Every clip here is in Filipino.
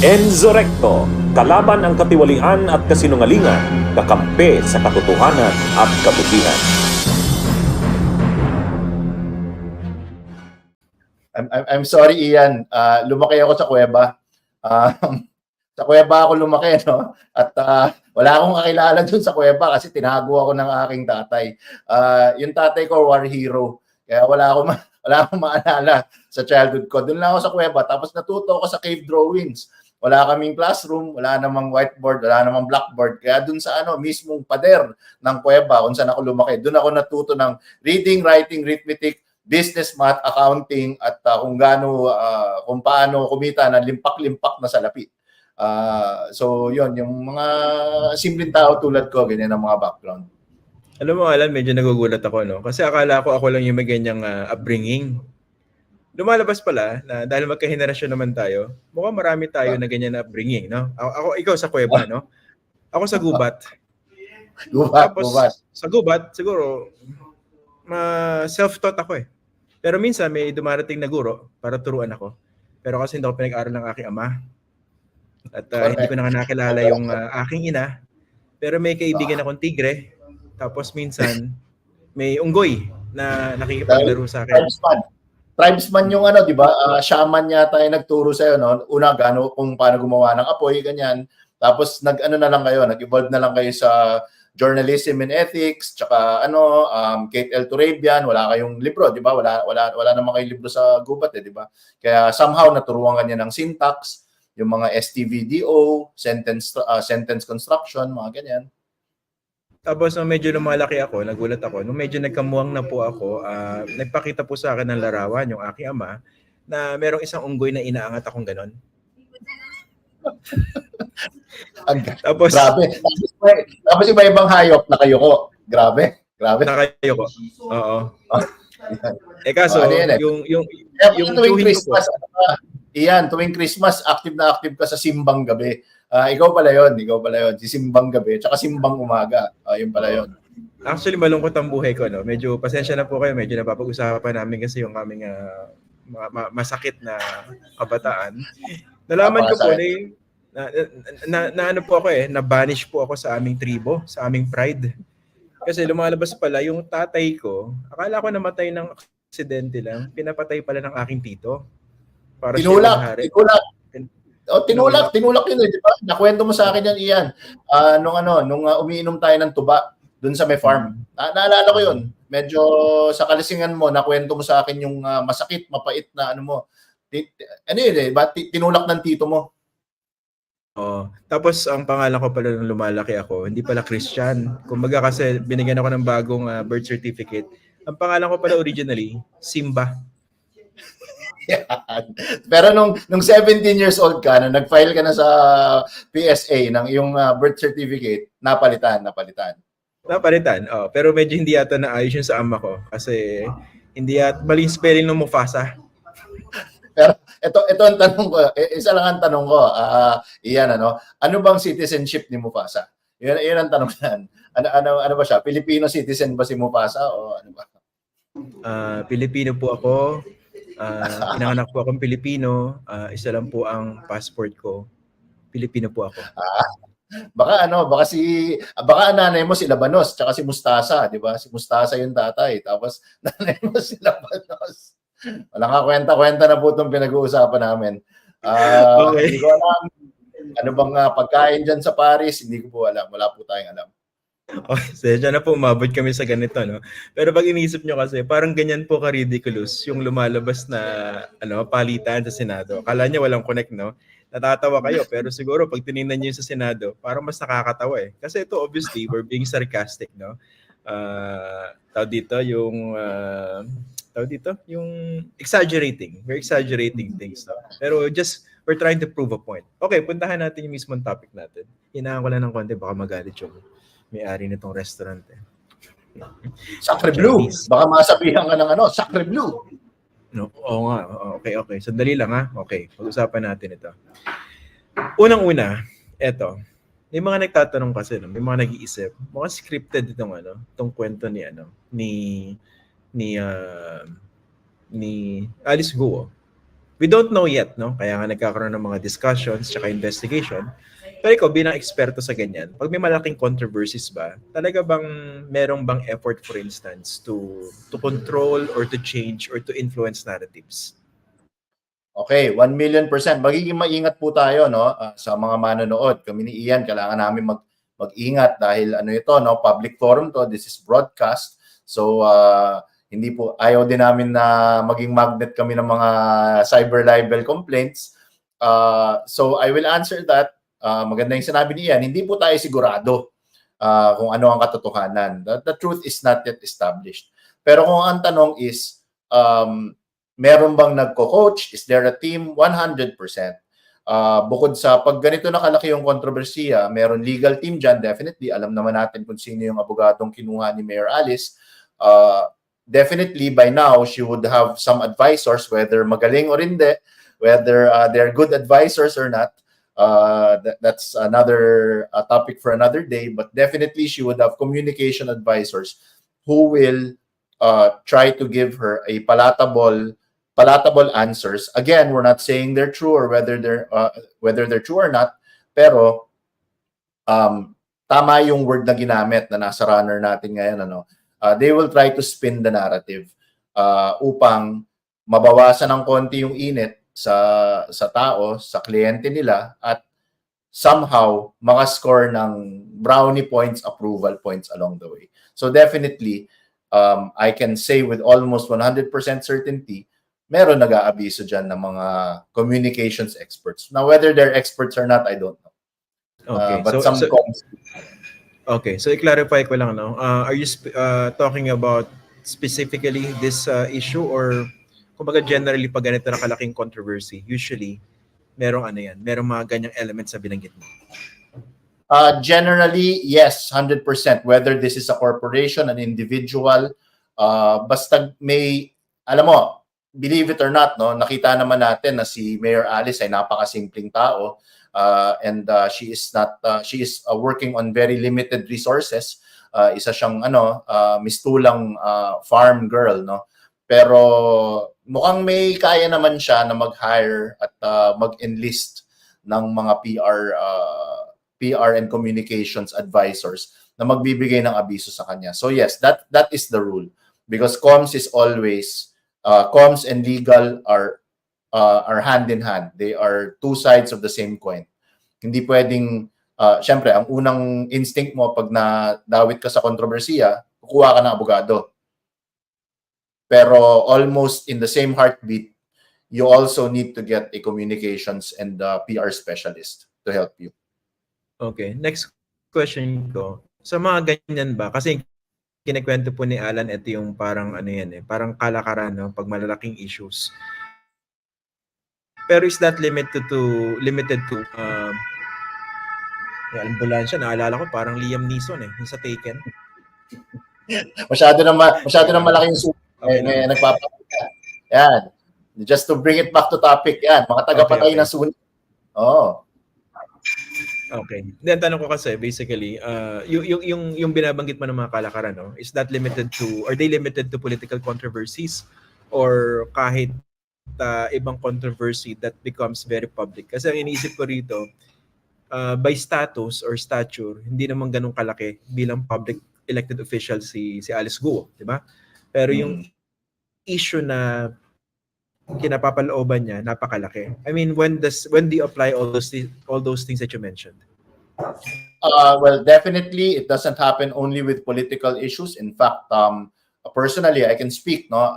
Enzo Recto, kalaban ang katiwalian at kasinungalingan, kakampi sa katotohanan at kabutihan. I'm sorry, Ian. Lumaki ako sa kuweba. Sa kuweba ako lumaki, no? At wala akong kakilala dun sa kuweba kasi tinago ako ng aking tatay. Yung tatay ko, war hero. Kaya wala akong maalala sa childhood ko. Doon lang ako sa kuweba. Tapos natuto ako sa cave drawings. Wala kaming classroom, wala namang whiteboard, wala namang blackboard. Kaya doon sa mismong pader ng kuweba kung saan ako lumaki, doon ako natuto ng reading, writing, arithmetic, business, math, accounting, at kung paano kumita ng limpak-limpak na salapi. So yun, yung mga simpleng tao tulad ko, ganyan ang mga background. Alam mo, Alan, medyo nagugulat ako, no? Kasi akala ko ako lang yung may ganyang upbringing. Lumalabas pala na dahil magkahenerasyon naman tayo, mukhang marami tayo na ganyan na upbringing, no? Ikaw sa kuweba, no? Ako sa gubat. Tapos, sa gubat, siguro, self-taught ako eh. Pero minsan may dumarating na guro para turuan ako. Pero kasi hindi ako pinag-aral ng aking ama. At hindi ko na nakilala yung aking ina. Pero may kaibigan akong tigre. Tapos minsan may unggoy na nakikipaglaro sa akin. Tribesman yung di ba? Shaman yata yung nagturo sa'yo, no? Una, kung paano gumawa ng apoy, ganyan. Tapos nag-evolve na lang kayo sa journalism and ethics, tsaka Kate L. Turabian, wala kayong libro, di ba? Wala naman kayong libro sa gubat, di ba? Kaya somehow naturuan kanya ng syntax, yung mga STVDO, sentence construction, mga ganyan. Tapos nung medyo lumalaki ako, nagulat ako, nung medyo nagkamuwang na po ako, nagpakita po sa akin ng larawan yung aking ama na merong isang unggoy na inaangat akong ganon. Tapos, grabe. Tapos iba-ibang hayop nakayuko. Grabe. Nakayuko. Oo. Kaso, yung tuwing Christmas, tuwing Christmas, active na active ka sa simbang gabi. Ikaw pala yun. Si simbang gabi, tsaka simbang umaga. Yun pala yun. Actually, malungkot ang buhay ko, no? Medyo, pasensya na po kayo, medyo napapag-usapan namin kasi yung aming masakit na kabataan. Nalaman ko po na ano po ako na-banish po ako sa aming tribo, sa aming pride. Kasi lumalabas pala yung tatay ko, akala ko namatay ng aksidente lang, pinapatay pala ng aking tito. Para tinulak yun, di ba? Nakwento mo sa akin yan, Ian. Nung umiinom tayo ng tuba doon sa may farm. Naalala ko yun. Medyo sa kalisingan mo, nakwento mo sa akin yung masakit, mapait na tinulak ng tito mo. Tapos ang pangalan ko pala nung lumalaki ako, hindi pala Christian. Kumbaga kasi binigyan ako ng bagong birth certificate. Ang pangalan ko pala originally, Simba. Yan. Pero nung 17 years old ka, na nag-file ka na sa PSA ng iyong birth certificate, napalitan. Pero medyo hindi yata naayos yun sa ama ko kasi hindi yata mali spelling ng Mufasa. Pero ito ang tanong ko, isa lang ang tanong ko, Iyan, ano bang citizenship ni Mufasa? Yun ang tanong yan. Ano ba siya? Filipino citizen ba si Mufasa o ano ba? Pilipino po ako. Pinanganak po akong Pilipino. Isa lang po ang passport ko. Pilipino po ako. Baka ang nanay mo si Labanos tsaka si Mustasa, di ba? Si Mustasa yung tatay, tapos nanay mo si Labanos. Wala nga kwenta-kwenta na po itong pinag-uusapan namin. Okay. Hindi ko alam. Ano bang pagkain dyan sa Paris? Hindi ko po alam. Wala po tayong alam. Okay, dyan na po umabot kami sa ganito, no? Pero pag inisip nyo kasi, parang ganyan po ka-ridiculous yung lumalabas na palitan sa Senado. Akala niya walang connect, no? Natatawa kayo, pero siguro pag tinignan nyo sa Senado, parang mas nakakatawa eh. Kasi ito, obviously, we're being sarcastic, no? Yung exaggerating. We're exaggerating things, no? Pero we're trying to prove a point. Okay, puntahan natin yung mismong topic natin. Hinaan ko lang ng konti, baka magalit yung may-ari nitong restaurant eh. Sacre Bleu. Baka masabihan ka ng Sacre Bleu. No, oo nga. Okay. Sandali lang ha. Okay, pag-usapan natin ito. Unang-una, eto. May mga nagtatanong kasi, may mga nag-iisip. Mga scripted itong kwento ni Alice Guo. We don't know yet, no? Kaya nga nagkakaroon ng mga discussions tsaka investigation. Pero ikaw bilang eksperto sa ganyan, pag may malaking controversies ba, talaga bang merong bang effort, for instance, to control or to change or to influence narratives? Okay, 1,000,000%. Magiging maingat po tayo, no, sa mga manonood. Kami ni Ian, kailangan namin mag-ingat dahil ano ito, no, public forum to, this is broadcast. So hindi po, ayaw din namin na maging magnet kami ng mga cyber libel complaints. So I will answer that. Maganda yung sinabi ni Ian, hindi po tayo sigurado kung ano ang katotohanan. The truth is not yet established. Pero kung ang tanong is, meron bang nagko-coach? Is there a team? 100%. Bukod sa pag ganito nakalaki yung kontrobersiya, meron legal team dyan, definitely. Alam naman natin kung sino yung abogadong kinuha ni Mayor Alice. Definitely, by now, she would have some advisors, whether magaling or hindi, whether they're good advisors or not. That's another topic for another day. But definitely, she would have communication advisors who will try to give her a palatable answers. Again, we're not saying they're true or whether they're true or not, pero tama yung word na ginamit na nasa runner natin ngayon, ano. They will try to spin the narrative upang mabawasan ng konti yung init sa tao, sa kliyente nila, at somehow maka-score ng brownie points, approval points along the way. So definitely, I can say with almost 100% certainty, meron nag-aabiso dyan ng mga communications experts. Now, whether they're experts or not, I don't know. Okay. But Okay, so i-clarify ko lang, no? Are you talking about specifically this issue, or kumbaga generally pag ganito na kalaking controversy, usually merong ano yan, merong mga ganyang elements sa binanggit mo? Generally, yes, 100%. Whether this is a corporation, an individual, basta may, alam mo, believe it or not, no, nakita naman natin na si Mayor Alice ay napakasimpleng tao, and she is working on very limited resources. Isa siyang mistulang farm girl, no. Pero mukhang may kaya naman siya na mag-hire at mag-enlist ng mga PR and communications advisors na magbibigay ng abiso sa kanya. So yes, that is the rule, because comms is always comms and legal are hand in hand. They are two sides of the same coin. Hindi pwedeng, syempre, ang unang instinct mo pag nadawit ka sa kontrobersiya, kukuha ka ng abogado. Pero almost in the same heartbeat, you also need to get a communications and PR specialist to help you. Okay, next question ko. Sa mga ganyan ba, kasi kinikwento po ni Alan, ito yung parang ano yan parang kalakaran, no, pag malalaking issues. Pero is that limited to ambulansya, naalala ko parang Liam Neeson yung sa Taken. Masyado na malaki yung sulit. May nagpapakita. Yan. Just to bring it back to topic, yan. Mga tagapatay ng sulit. Oh. Okay. Then tanong ko kasi basically, yung binabanggit mo ng mga kalakaran, no, is that limited to, are they limited to political controversies, or kahit ibang controversy that becomes very public? Kasi ang iniisip ko rito, by status or stature, hindi naman ganun kalaki bilang public elected official si Alice Guo, di ba? Pero yung issue na kinapapalooban niya, napakalaki. I mean, when do you apply all those things that you mentioned? Well, definitely, it doesn't happen only with political issues. In fact, personally, I can speak, no.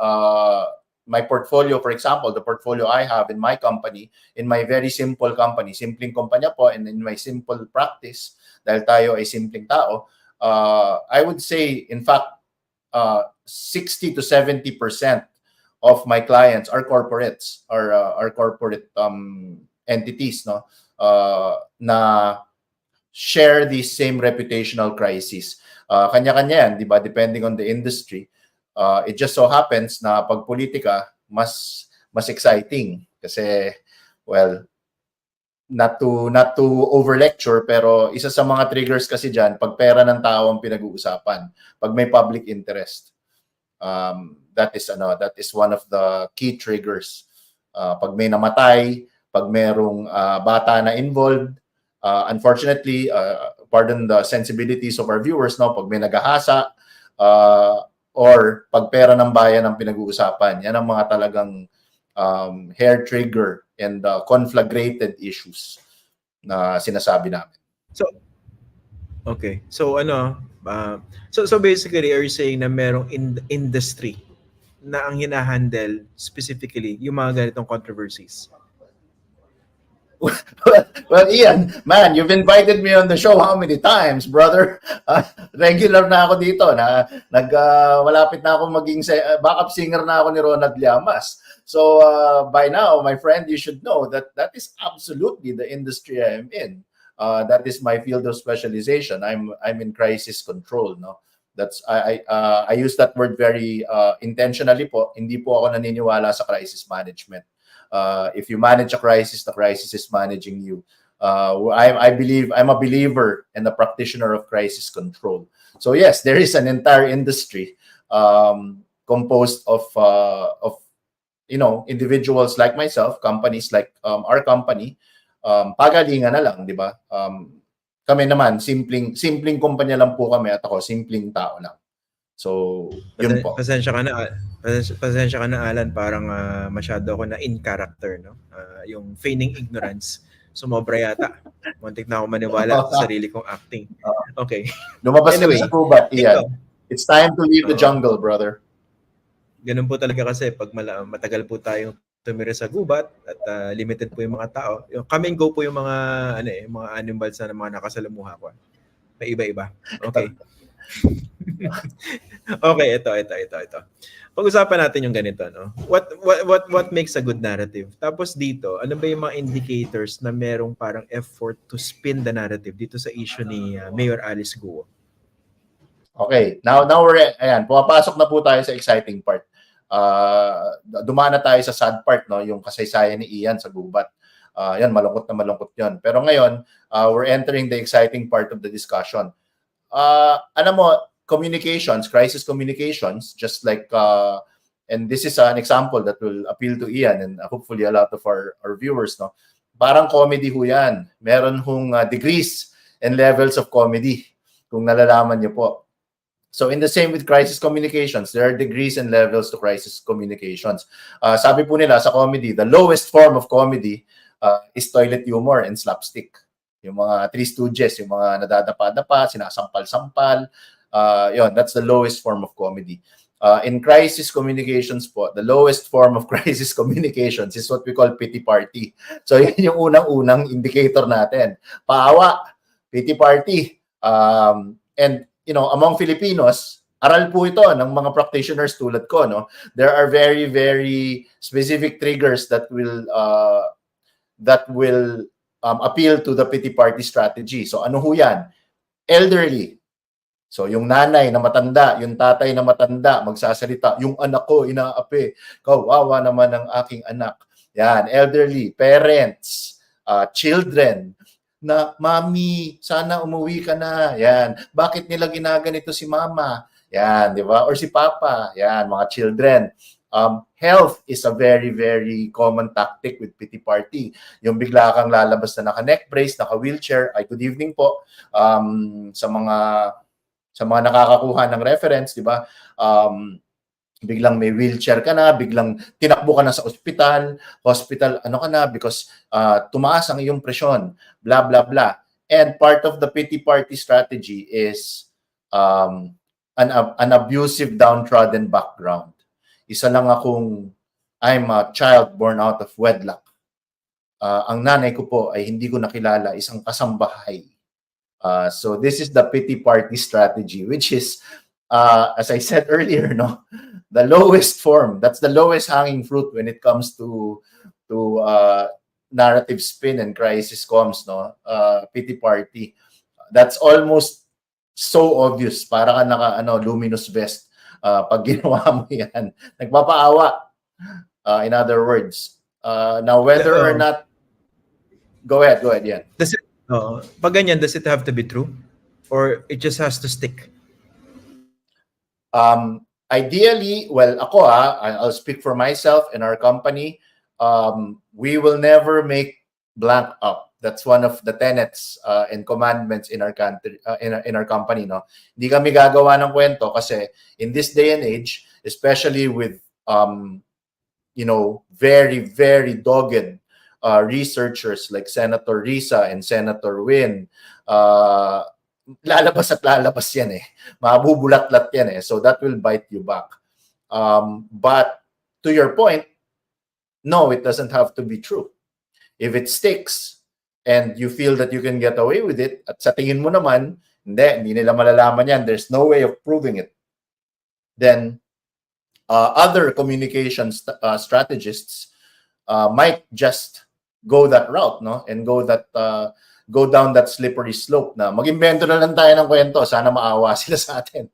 My portfolio, for example, the portfolio I have in my company, in my very simple company, simpleng kumpanya po, and in my simple practice, dahil tayo ay simpleng tao, I would say, in fact, 60 to 70% of my clients are corporates, are corporate entities, no, na share the same reputational crisis. Kanya-kanya yan, di ba? Depending on the industry. It just so happens na pag politika, mas exciting. Kasi, well, not to over lecture, pero isa sa mga triggers kasi dyan, pag pera ng tao ang pinag-uusapan, pag may public interest, that is one of the key triggers Pag may namatay, pag merong bata na involved, unfortunately, pardon the sensibilities of our viewers, no, pag may nagahasa, or pag pera ng bayan ang pinag-uusapan, yan ang mga talagang hair trigger and conflagrated issues na sinasabi namin. So, okay. So so basically, are you saying na merong industry na ang hinahandle specifically yung mga ganitong controversies? Well, Ian, man, you've invited me on the show how many times, brother? Regular na ako dito. Malapit na ako maging backup singer na ako ni Ronald Llamas. So by now, my friend, you should know that that is absolutely the industry I am in. That is my field of specialization. I'm in crisis control. No, that's I use that word very intentionally po. Hindi po ako naniniwala sa crisis management. If you manage a crisis, the crisis is managing you. I believe I'm a believer and a practitioner of crisis control. So yes, there is an entire industry composed of individuals like myself, companies like our company. Pagalingan na lang, di ba? Kami naman, simpleng kumpanya lang po kami at ako, simpleng tao lang. So, yun po. Pasensya ka na, Alan, parang masyado ako na in character, no? Yung feigning ignorance, sumobra yata. Muntik na ako maniwala sa sarili kong acting. Okay. Lumabas Anyway, ka sa gubat, Ian. It's time to leave the jungle, brother. Ganun po talaga kasi pag matagal po tayong tumira sa gubat at limited po yung mga tao. Yung come and go po yung mga mga animals na mga nakasalamuha ko. May iba-iba. Okay. Okay, ito. Pag-usapan natin yung ganito, no? What makes a good narrative? Tapos dito, ano ba yung mga indicators na merong parang effort to spin the narrative dito sa issue ni Mayor Alice Guo? Okay, now pumapasok na po tayo sa exciting part. Dumana tayo sa sad part, no, yung kasaysayan ni Ian sa gubat. Yan, malungkot na malungkot 'yon. Pero ngayon, we're entering the exciting part of the discussion. Alam mo, crisis communications, just like, and this is an example that will appeal to Ian and hopefully a lot of our viewers, no? Parang comedy ho yan. Meron hong degrees and levels of comedy, kung nalalaman niyo po. So in the same with crisis communications, there are degrees and levels to crisis communications. Sabi po nila sa comedy, the lowest form of comedy is toilet humor and slapstick. Yung mga Three Stooges, yung mga nadadapa-dapa, sinasampal-sampal, that's the lowest form of comedy. In crisis communications po, the lowest form of crisis communications is what we call pity party. So yun yung unang-unang indicator natin. Paawa, pity party. And among Filipinos, aral po ito ng mga practitioners tulad ko, no? There are very, very specific triggers that will appeal to the pity party strategy. So ano ho yan? Elderly. So yung nanay na matanda, yung tatay na matanda, magsasalita, yung anak ko inaapi, kawawa naman ang aking anak. Yan, elderly, parents, children, na mami, sana umuwi ka na. Yan, bakit nila ginaganito si mama? Yan, di ba? Or si papa. Yan, mga children. Health is a very, very common tactic with pity party. Yung bigla kang lalabas na naka-neck brace, naka-wheelchair. Ay, good evening po. Sa mga nakakakuha ng reference, di ba? Biglang may wheelchair ka na, biglang tinakbo ka na sa hospital, ano ka na because tumaas ang iyong presyon, blah, blah, blah. And part of the pity party strategy is an abusive, downtrodden background. Isa lang akong, I'm a child born out of wedlock. Ang nanay ko po ay hindi ko nakilala, isang kasambahay. So this is the pity party strategy, which is, as I said earlier, no, the lowest form. That's the lowest hanging fruit when it comes to narrative spin and crisis comms, no. Pity party. That's almost so obvious. Para ka naka luminous vest. Pag ginawa mo yan, nagpapaawa. In other words, now whether or not, go ahead, yeah. Pag ganyan, does it have to be true? Or it just has to stick? Ideally, well, ako I'll speak for myself and our company. we will never make blank up. That's one of the tenets and commandments in our country, in our company. No, hindi kami gagawa ng kwento kasi in this day and age, especially with very very dogged researchers like Senator Risa and Senator Win, lalabas at lalabas yan eh. Mabubulat-lat yan eh. So that will bite you back. But to your point, no, it doesn't have to be true. If it sticks and you feel that you can get away with it, at sa tingin mo naman, hindi nila malalaman yan, there's no way of proving it, then other communication strategists might just go that route, no? And go down that slippery slope na mag-imbento na lang tayo ng kwento, sana maawa sila sa atin.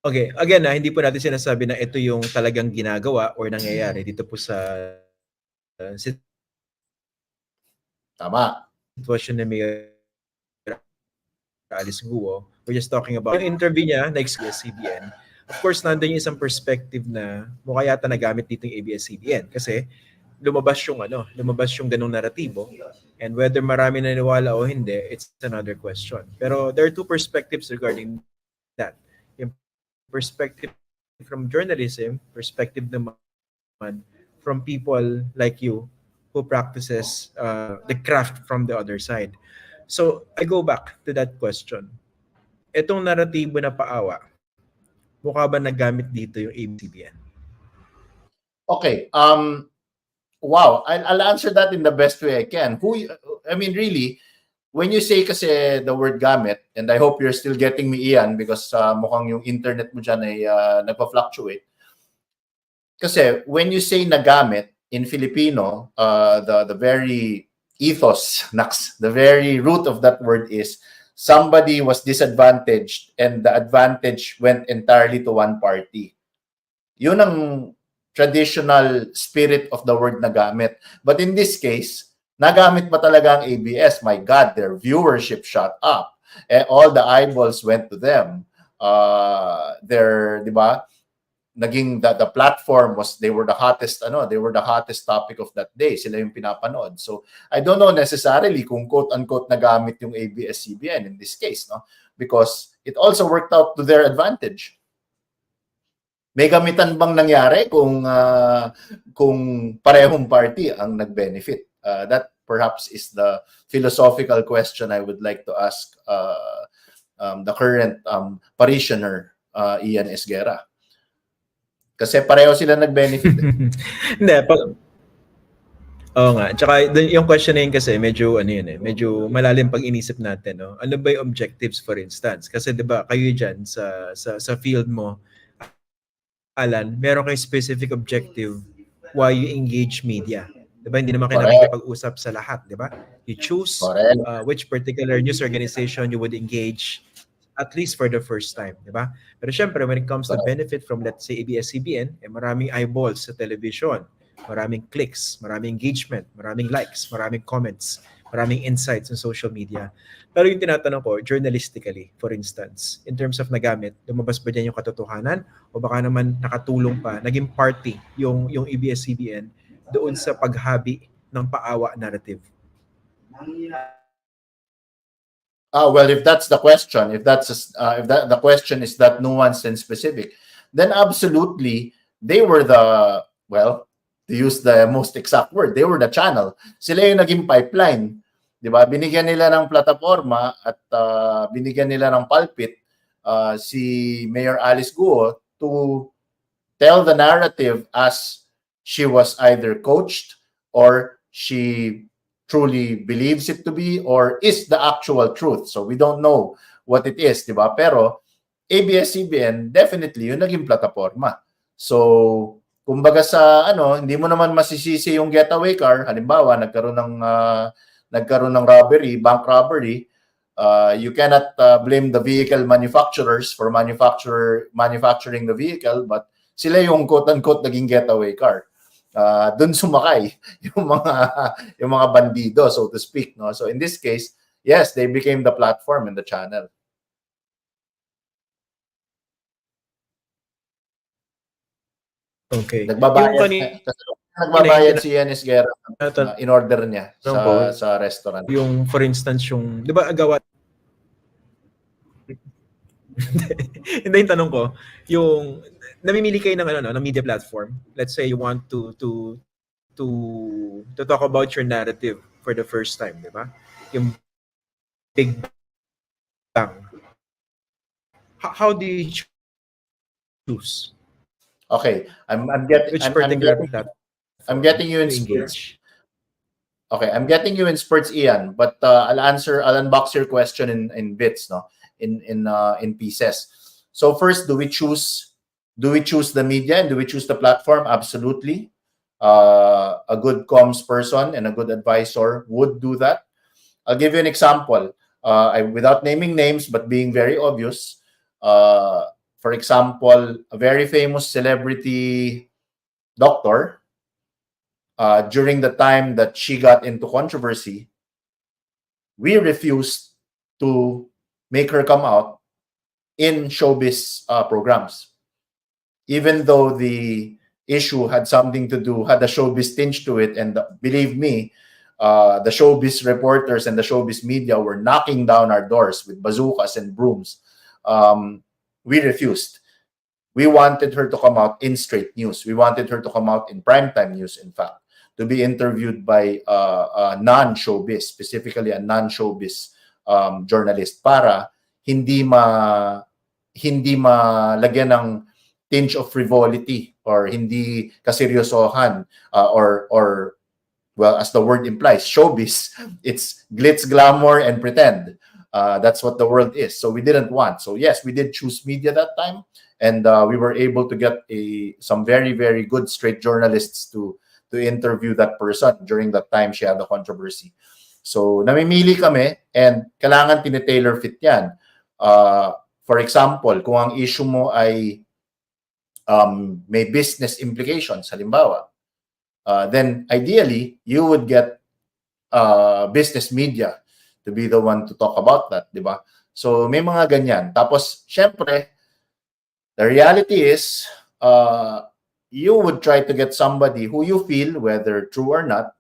Okay, again, hindi po natin sinasabi na ito yung talagang ginagawa or nangyayari dito po sa Tama. sitwasyon ni Mayor Alice Guo. We're just talking about yung interview niya na ABS-CBN. Of course, nandun yung isang perspective na mukha yata nagamit dito yung ABS-CBN kasi lumabas yung ganung naratibo, and whether marami naniwala o hindi, it's another question. Pero there are two perspectives regarding that. Yung perspective from journalism, perspective naman from people like you who practices the craft from the other side. So I go back to that question. Itong naratibo na paawa, mukha ba nagamit dito yung ABS-CBN? Okay, wow, I'll answer that in the best way I can. Really, when you say kasi the word gamit, and I hope you're still getting me, Ian, because mukhang yung internet mo dyan ay nagpa-fluctuate. Kasi when you say nagamit in Filipino, the very ethos, the very root of that word is somebody was disadvantaged and the advantage went entirely to one party. Yun ang traditional spirit of the word nagamit. But in this case, nagamit pa talaga ang ABS. My God, their viewership shot up. All the eyeballs went to them. Di ba? Naging the platform was, they were the hottest topic of that day. Sila yung pinapanood. So I don't know necessarily kung quote-unquote nagamit yung ABS-CBN in this case, no? Because it also worked out to their advantage. May gamitan bang nangyari kung parehong party ang nag-benefit? That perhaps is the philosophical question I would like to ask the current parishioner, Ian Esguerra. Kasi pareho sila nag-benefit. Hindi, oo nga. Tsaka yung question na yun kasi medyo medyo malalim pag inisip natin, no? Ano ba yung objectives, for instance? Kasi 'di ba kayo diyan sa field mo, Alan, meron kayong specific objective why you engage media. Diba? Hindi naman kayo nakikipag-usap sa lahat, diba? You choose which particular news organization you would engage at least for the first time, diba? Pero syempre, when it comes to benefit from, let's say, ABS-CBN, maraming eyeballs sa television, maraming clicks, maraming engagement, maraming likes, maraming comments, maraming insights on social media. Pero yung tinatanong ko, journalistically, for instance, in terms of nagamit, lumabas ba dyan yung katotohanan o baka naman nakatulong pa, naging party yung ABS-CBN doon sa paghabi ng paawa narrative? Well, if that's the question, if the question is that nuanced and specific, then absolutely they were to use the most exact word, they were the channel. Sila yung naging pipeline. Diba? Binigyan nila ng plataforma at binigyan nila ng pulpit si Mayor Alice Guo to tell the narrative as she was either coached or she truly believes it to be or is the actual truth. So we don't know what it is, diba? Pero ABS-CBN definitely yung naging plataforma. So kumbaga sa hindi mo naman masisisi yung getaway car. Halimbawa, nagkaroon ng robbery, bank robbery, you cannot blame the vehicle manufacturers for manufacturing the vehicle, but sila yung quote-unquote naging getaway car. Doon sumakay yung mga bandido, so to speak, no? So in this case, yes, they became the platform and the channel. Okay. Nagbabayad, Yung kanina nagbabayad si Yanis Guerra tinatanong in order niya ko, sa restaurant. yung for instance yung, di ba agawa, hindi yung tanong ko, yung namimili kayo ng ng media platform. Let's say you want to talk about your narrative for the first time, di ba? Yung Big Bang. How do you choose Okay, I'm getting which particular platform I'm getting you in to spurts. engage? Okay, I'm getting you in spurts, Ian, but I'll unbox your question in bits, no, in pieces. So first, do we choose the media and do we choose the platform? Absolutely. A good comms person and a good advisor would do that. I'll give you an example. Without naming names, but being very obvious. For example, a very famous celebrity doctor, during the time that she got into controversy, we refused to make her come out in showbiz programs. Even though the issue had something to do, had a showbiz tinge to it, and believe me, the showbiz reporters and the showbiz media were knocking down our doors with bazookas and brooms. We refused. We wanted her to come out in straight news. We wanted her to come out in primetime news, in fact, to be interviewed by a non-showbiz, specifically a non-showbiz journalist, para hindi malagyan ng tinge of frivolity or hindi kaseryosohan, or well, as the word implies, showbiz, it's glitz, glamour, and pretend. That's what the world is. So we didn't want. So yes, we did choose media that time, and we were able to get some very, very good straight journalists to interview that person during that time she had the controversy. So namimili kami, and kailangan tinitailor fit yan. For example, kung ang issue mo ay may business implications, halimbawa, then ideally, you would get business media to be the one to talk about that, di ba? So may mga ganyan. Tapos, syempre, the reality is, you would try to get somebody who you feel, whether true or not,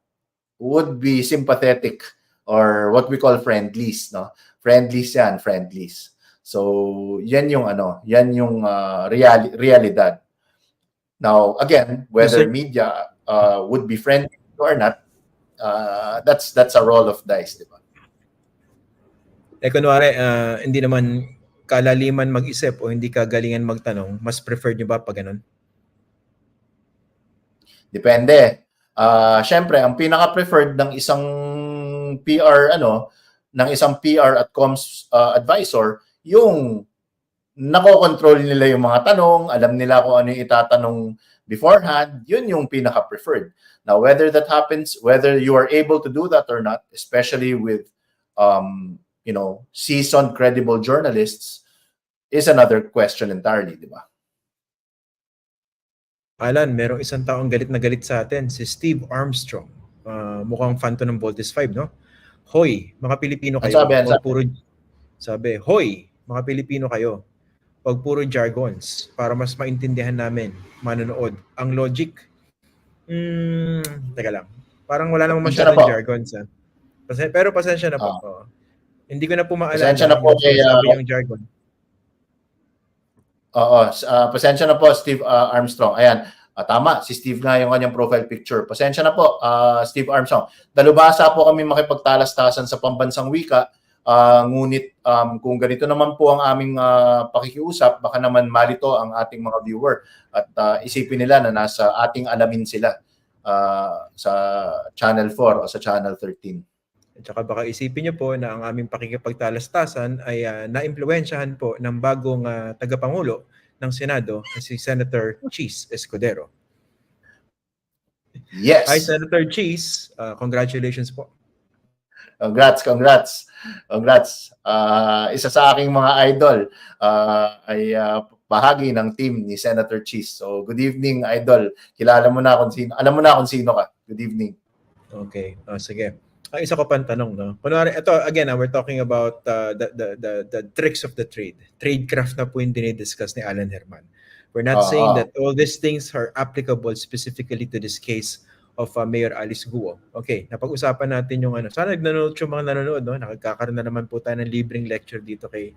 would be sympathetic or what we call friendlies, no? Friendlies yan, friendlies. So, yan yung realidad. Now, again, whether media would be friendly or not, that's a roll of dice, di ba? Kunwari, hindi naman kalaliman mag-isip o hindi kagalingan magtanong, mas preferred nyo ba pag ganun? Depende. Syempre, ang pinaka-preferred ng isang PR at comms advisor, yung nako-control nila yung mga tanong, alam nila kung ano yung itatanong beforehand, yun yung pinaka-preferred. Now, whether that happens, whether you are able to do that or not, especially with seasoned, credible journalists, is another question entirely, di ba? Alan, merong isang taong galit na galit sa atin, si Steve Armstrong. Mukhang fan to ng Voltes 5, no? Hoy, mga Pilipino kayo. Sabi, hoy, mga Pilipino kayo. Pag puro jargons, para mas maintindihan namin, manonood. Ang logic, teka lang. Parang wala namang masyadong jargons. Pero pasensya na po. Hindi ko na po maalala pasensya na po kay, sabi yung jargon. Pasensya na po, Steve Armstrong. Ayan, tama, si Steve nga yung kanyang profile picture. Pasensya na po, Steve Armstrong. Dalubhasa po kami makipagtalastasan sa pambansang wika. Ngunit kung ganito naman po ang aming pakikiusap, baka naman malito ang ating mga viewer at isipin nila na nasa ating alamin sila sa Channel 4 o sa Channel 13. At saka baka isipin niyo po na ang aming pakikipagtalastasan ay naimpluwensyahan po ng bagong tagapangulo ng Senado na si Senator Cheese Escudero. Yes. Hi, Senator Cheese. Congratulations po. Congrats. Isa sa aking mga idol ay bahagi ng team ni Senator Cheese. So, good evening, idol. Kilala mo na kung sino. Alam mo na kung sino ka. Good evening. Okay. Sige. Isa ko pang tanong, no? Kunwari, ito, again, we're talking about the tricks of the trade. Tradecraft na po yung dinidiscuss ni Alan Herman. We're not saying Oo. that all these things are applicable specifically to this case of Mayor Alice Guo. Okay, napag-usapan natin yung ano. Sana nanonood yung mga nanonood, no? Nakagkakaroon na naman po tayo ng libreng lecture dito kay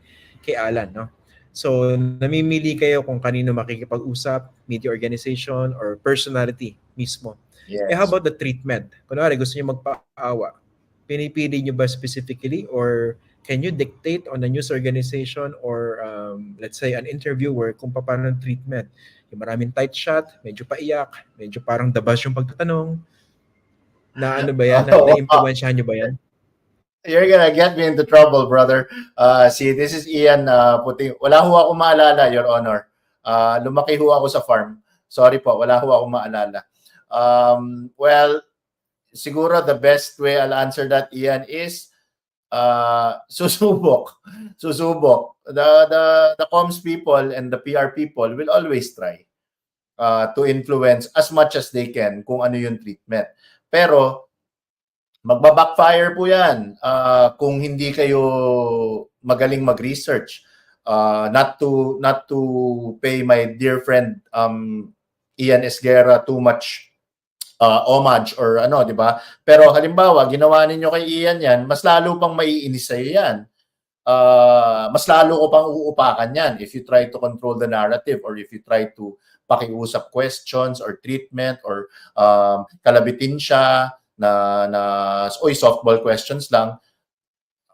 Alan, no? So, namimili kayo kung kanino makikipag-usap, media organization, or personality mismo. Yes. How about the treatment? Kunwari, gusto niyo magpaawa. Pinipili niyo ba specifically or can you dictate on a news organization or let's say an interviewer kung paano ang treatment? Yung maraming tight shot, medyo paiyak, medyo parang dabas yung pagtatanong. Na ano ba yan? Na-impluwensyahan niyo ba yan? You're gonna get me into trouble, brother. See, this is Ian wala ho ako maalala, Your Honor. Lumaki ho ako sa farm. Sorry po, wala ho ako maalala. Well, siguro the best way I'll answer that, Ian, is susubok. The comms people and the PR people will always try to influence as much as they can kung ano yung treatment. Pero magba-backfire po yan kung hindi kayo magaling mag-research. Not to pay my dear friend Ian Esguerra too much homage or ano, di ba? Pero halimbawa, ginawa ninyo kay Ian yan, mas lalo pang maiinis sa'yo yan. Mas lalo ko pang uupakan yan if you try to control the narrative or if you try to pakiusap questions or treatment or kalabitin siya na softball questions lang,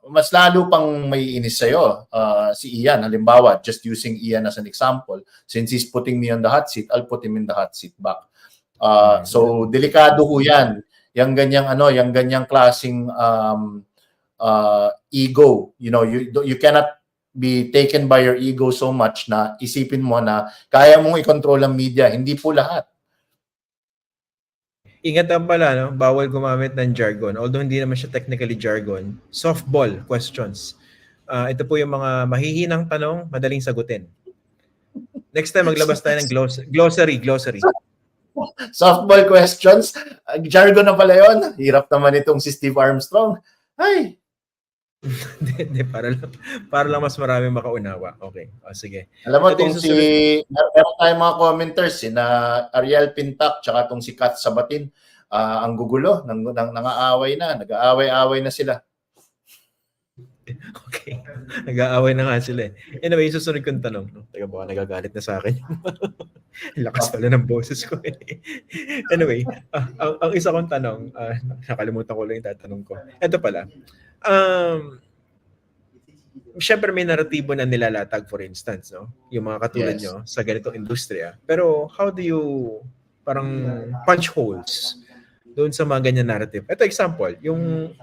mas lalo pang maiinis sa'yo si Ian. Halimbawa, just using Ian as an example, since he's putting me on the hot seat, I'll put him in the hot seat back. So delikado ho yan. Yung ganyang klaseng ego. You know, you cannot be taken by your ego so much na isipin mo na kaya mong i-control ang media. Hindi po lahat. Ingatan pala, no? Bawal gumamit ng jargon. Although hindi naman siya technically jargon. Softball questions. Ito po yung mga mahihinang tanong, madaling sagutin. Next time, maglabas tayo ng glossary. Softball questions. Jargon na pala yun. Hirap naman itong si Steve Armstrong. Ay! Hindi, para lang mas marami makaunawa. Okay. Sige. Alam mo, itong meron tayong mga commenters, na Ariel Pintak, tsaka itong si Kat Sabatin, ang gugulo, nang-aaway na, nag-aaway-aaway na sila. Okay. Nag-aaway na nga sila eh. Anyway, susunod kong tanong. No? Teka, baka nagagalit na sa akin. Lakas pala ng boses ko eh. Anyway, ang isa kong tanong, nakalimutan ko lang yung tatanong ko. Ito pala. Siyempre may naratibo na nilalatag, for instance, no? Yung mga katulad nyo sa ganitong industriya. Pero how do you parang punch holes doon sa mga ganyan narrative? Ito example, yung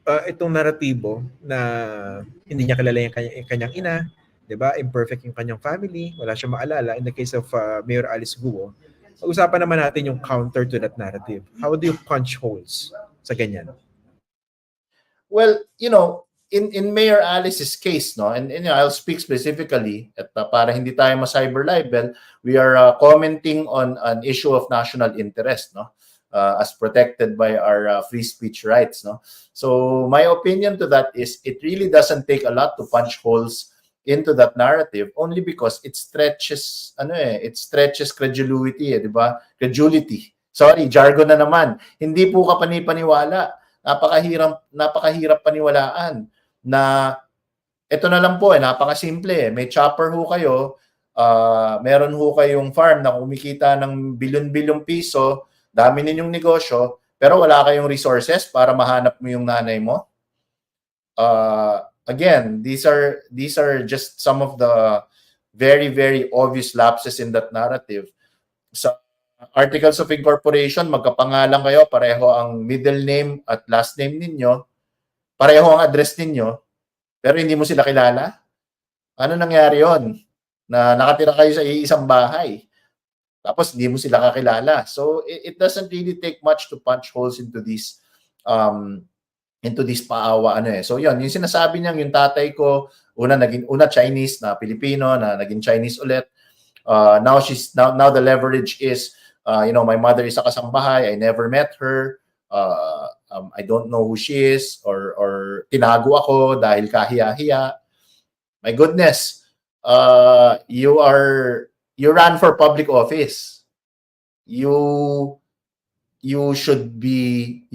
itong naratibo na hindi niya kilala yung kanyang ina, 'di ba? Imperfect yung kanyang family, wala siyang maalala. In the case of Mayor Alice Guo, pag-usapan naman natin yung counter to that narrative. How do you punch holes sa ganyan? Well, in Mayor Alice's case, no, and I'll speak specifically at para hindi tayo ma-cyber libel, we are commenting on an issue of national interest, no, as protected by our free speech rights, no. So my opinion to that is it really doesn't take a lot to punch holes into that narrative only because it stretches credulity, di ba? Credulity. Sorry, jargon na naman. Hindi po ka panipaniwala. Napakahirap paniwalaan na ito na lang po napakasimple. May chopper ho kayo, meron ho kayong farm na kumikita ng bilyon-bilyong piso, dami ninyong negosyo, pero wala kayong resources para mahanap mo yung nanay mo. Again, these are just some of the very, very obvious lapses in that narrative. Sa Articles of Incorporation, magkapangalan kayo, pareho ang middle name at last name ninyo, pareho ang address ninyo, pero hindi mo sila kilala. Ano nangyari yon? Na nakatira kayo sa isang bahay, tapos hindi mo sila kakilala. So it doesn't really take much to punch holes into this paawa So yun, yung sinasabi niya, yung tatay ko, una Chinese na Pilipino na naging Chinese ulit. Now the leverage is my mother is a kasambahay, I never met her. I don't know who she is or tinago ako dahil kahiya-hiya. My goodness. You are you run for public office. You should be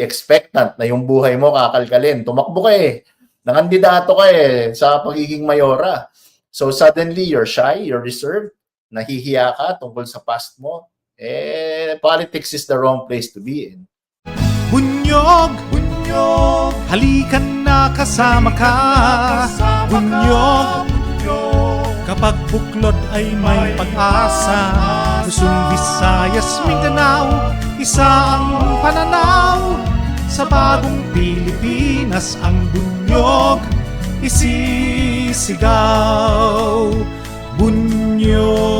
expectant na yung buhay mo kakalkalin. Tumakbo ka nangandidato ka sa pagiging mayora. So suddenly you're shy, you're reserved, nahihiya ka tungkol sa past mo. Politics is the wrong place to be in. Bunyog, halikan na kasama ka. Bunyog, kapag buklod ay may pag-asa. Luzon, Visayas, Mindanao, isa ang pananaw. Sa bagong Pilipinas ang bunyog isisigaw. Bunyog.